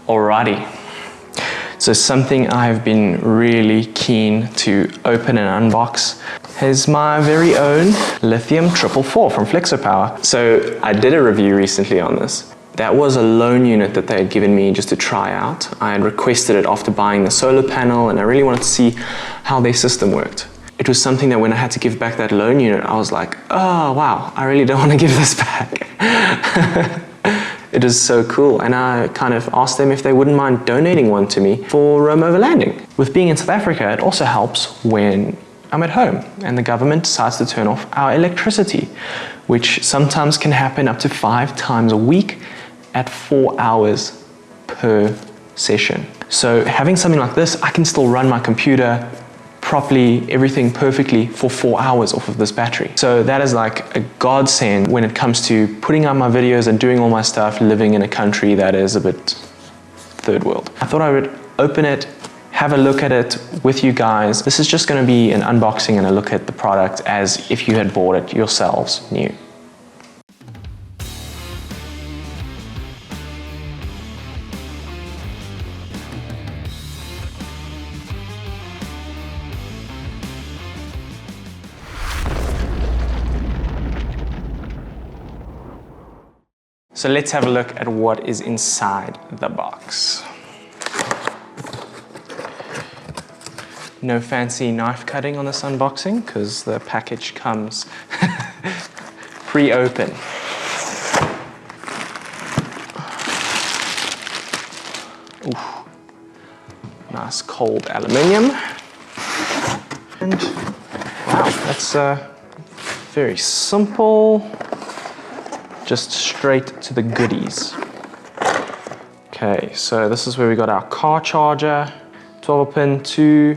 Alrighty. So something I've been really keen to open and unbox is my very own Lithium 444 from Flexopower. So I did a review recently on this. That was a loan unit that they had given me just to try out. I had requested it after buying the solar panel and I really wanted to see how their system worked. It was something that when I had to give back that loan unit, I was like, oh wow, I really don't want to give this back. It is so cool, and I kind of asked them if they wouldn't mind donating one to me for Overlanding. With being in South Africa, it also helps when I'm at home and the government decides to turn off our electricity, which sometimes can happen up to 5 times a week at 4 hours per session. So having something like this, I can still run my computer properly, everything perfectly for 4 hours off of this battery. So that is like a godsend when it comes to putting out my videos and doing all my stuff, living in a country that is a bit third world. I thought I would open it, have a look at it with you guys. This is just going to be an unboxing and a look at the product as if you had bought it yourselves new. So let's have a look at what is inside the box. No fancy knife cutting on this unboxing because the package comes pre-open. Nice cold aluminium. And wow, that's very simple. Just straight to the goodies. Okay, so this is where we got our car charger, 12-pin to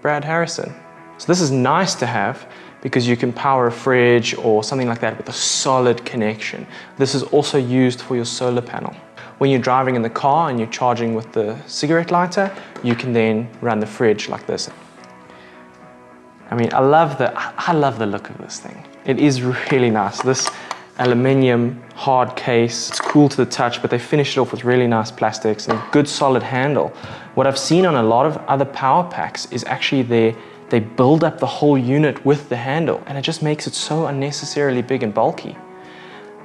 Brad Harrison. So this is nice to have because you can power a fridge or something like that with a solid connection. This is also used for your solar panel. When you're driving in the car and you're charging with the cigarette lighter, you can then run the fridge like this. I mean, I love the look of this thing. It is really nice. This aluminium hard case, it's cool to the touch, but they finished it off with really nice plastics and a good solid handle. What I've seen on a lot of other power packs is actually they build up the whole unit with the handle, and it just makes it so unnecessarily big and bulky.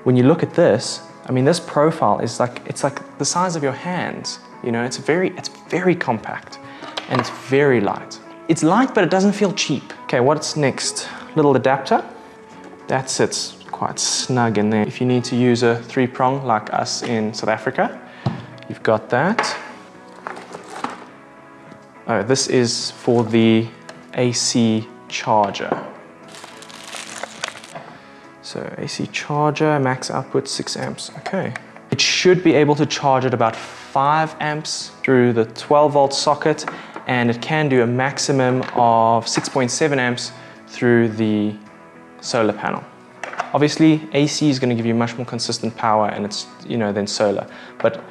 When you look at this, I mean, this profile is it's like the size of your hands. You know, it's very compact and it's very light. It's light, but it doesn't feel cheap. Okay, what's next? Little adapter. That sits quite snug in there. If you need to use a 3-prong like us in South Africa, you've got that. Oh, this is for the AC charger. So AC charger, max output 6 amps. Okay. It should be able to charge at about 5 amps through the 12-volt socket, and it can do a maximum of 6.7 amps through the solar panel. Obviously, AC is going to give you much more consistent power and it's, than solar. But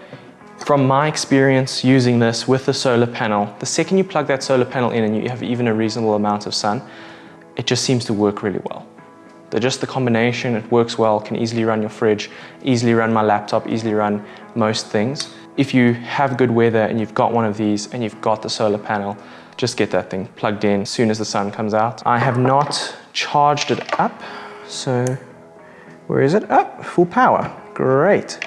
from my experience using this with the solar panel, the second you plug that solar panel in and you have even a reasonable amount of sun, it just seems to work really well. Just the combination, it works well, can easily run your fridge, easily run my laptop, easily run most things. If you have good weather and you've got one of these and you've got the solar panel, just get that thing plugged in as soon as the sun comes out. I have not charged it up. So, where is it? Oh, full power. Great.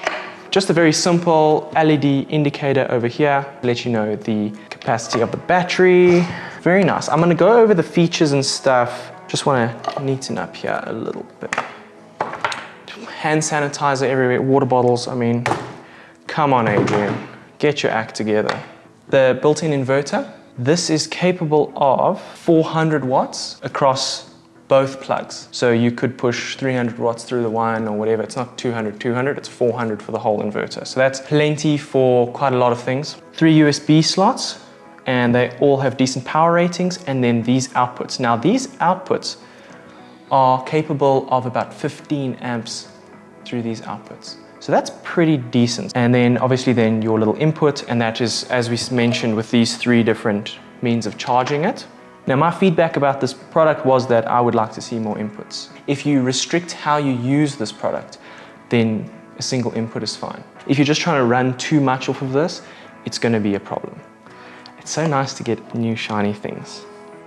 Just a very simple LED indicator over here to let you know the capacity of the battery. Very nice. I'm going to go over the features and stuff. Just want to neaten up here a little bit. Hand sanitizer everywhere, water bottles. I mean, come on, Adrian. Get your act together. The built-in inverter. This is capable of 400 watts across both plugs. So you could push 300 watts through the one or whatever. It's not 200, it's 400 for the whole inverter. So that's plenty for quite a lot of things. 3 USB slots, and they all have decent power ratings, and then these outputs. Now these outputs are capable of about 15 amps through these outputs. So that's pretty decent. And then obviously then your little input, and that is, as we mentioned, with these 3 different means of charging it. Now my feedback about this product was that I would like to see more inputs. If you restrict how you use this product, then a single input is fine. If you're just trying to run too much off of this, it's going to be a problem. It's so nice to get new shiny things.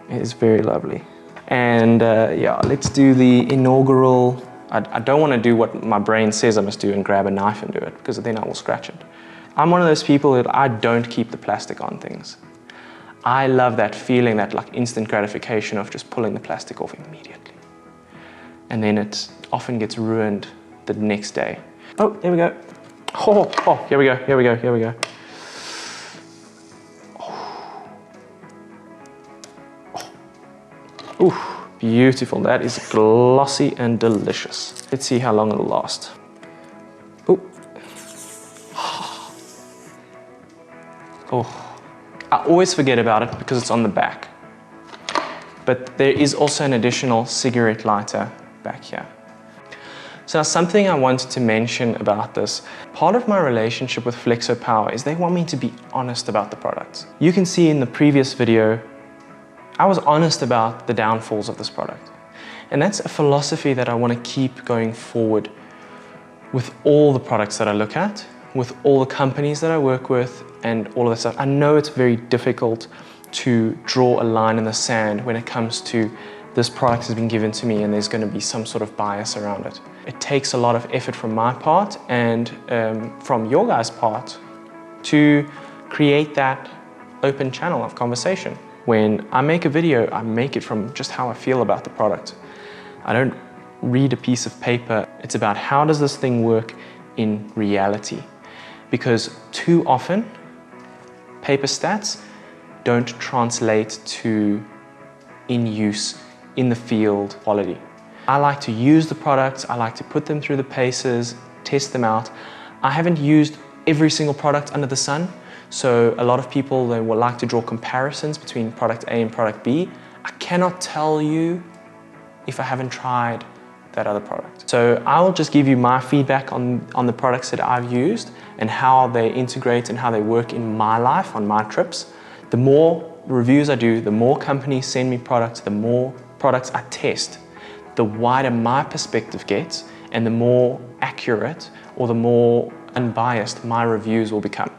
It is very lovely. And yeah, let's do the inaugural. I don't want to do what my brain says I must do and grab a knife and do it, because then I will scratch it. I'm one of those people that I don't keep the plastic on things. I love that feeling, that like instant gratification of just pulling the plastic off immediately. And then it often gets ruined the next day. Oh, here we go. Oh, here we go, here we go, here we go. Ooh, beautiful. That is glossy and delicious. Let's see how long it'll last. Ooh. Oh, I always forget about it because it's on the back. But there is also an additional cigarette lighter back here. So now something I wanted to mention about this, part of my relationship with Flexopower is they want me to be honest about the products. You can see in the previous video, I was honest about the downfalls of this product. And that's a philosophy that I want to keep going forward with all the products that I look at, with all the companies that I work with, and all of that stuff. I know it's very difficult to draw a line in the sand when it comes to this product has been given to me and there's going to be some sort of bias around it. It takes a lot of effort from my part and from your guys' part to create that open channel of conversation. When I make a video, I make it from just how I feel about the product. I don't read a piece of paper. It's about how does this thing work in reality? Because too often, paper stats don't translate to in-use, in the field quality. I like to use the products, I like to put them through the paces, test them out. I haven't used every single product under the sun, so a lot of people, they will like to draw comparisons between product A and product B. I cannot tell you if I haven't tried that other product. So I will just give you my feedback on the products that I've used and how they integrate and how they work in my life, on my trips. The more reviews I do, the more companies send me products, the more products I test, the wider my perspective gets and the more accurate or the more unbiased my reviews will become.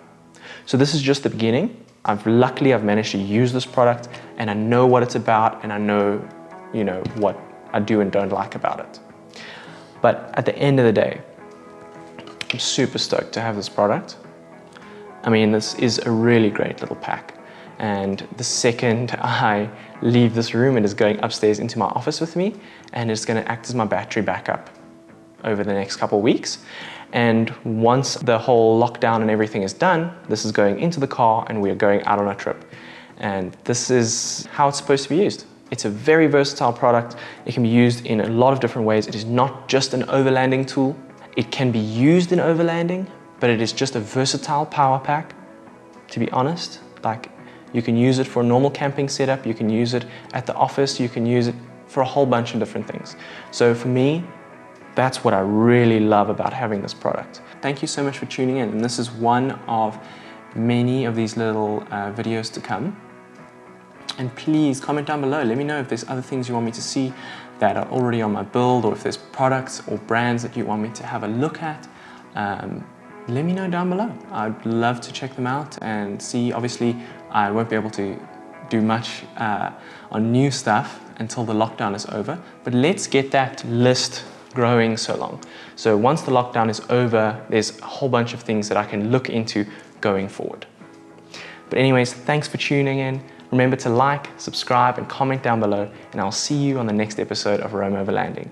So this is just the beginning. Luckily I've managed to use this product and I know what it's about and I know, what I do and don't like about it. But at the end of the day, I'm super stoked to have this product. I mean, this is a really great little pack. And the second I leave this room, it is going upstairs into my office with me and it's going to act as my battery backup over the next couple of weeks. And once the whole lockdown and everything is done, this is going into the car and we are going out on a trip. And this is how it's supposed to be used. It's a very versatile product. It can be used in a lot of different ways. It is not just an overlanding tool. It can be used in overlanding, but it is just a versatile power pack, to be honest. Like, you can use it for a normal camping setup, you can use it at the office, you can use it for a whole bunch of different things. So for me, that's what I really love about having this product. Thank you so much for tuning in, and this is one of many of these little videos to come. And please comment down below, let me know if there's other things you want me to see that are already on my build, or if there's products or brands that you want me to have a look at. Let me know down below. I'd love to check them out and see. Obviously, I won't be able to do much on new stuff until the lockdown is over, but let's get that list growing so long. So once the lockdown is over, there's a whole bunch of things that I can look into going forward. But anyways, thanks for tuning in. Remember to like, subscribe, and comment down below, and I'll see you on the next episode of Overlanding.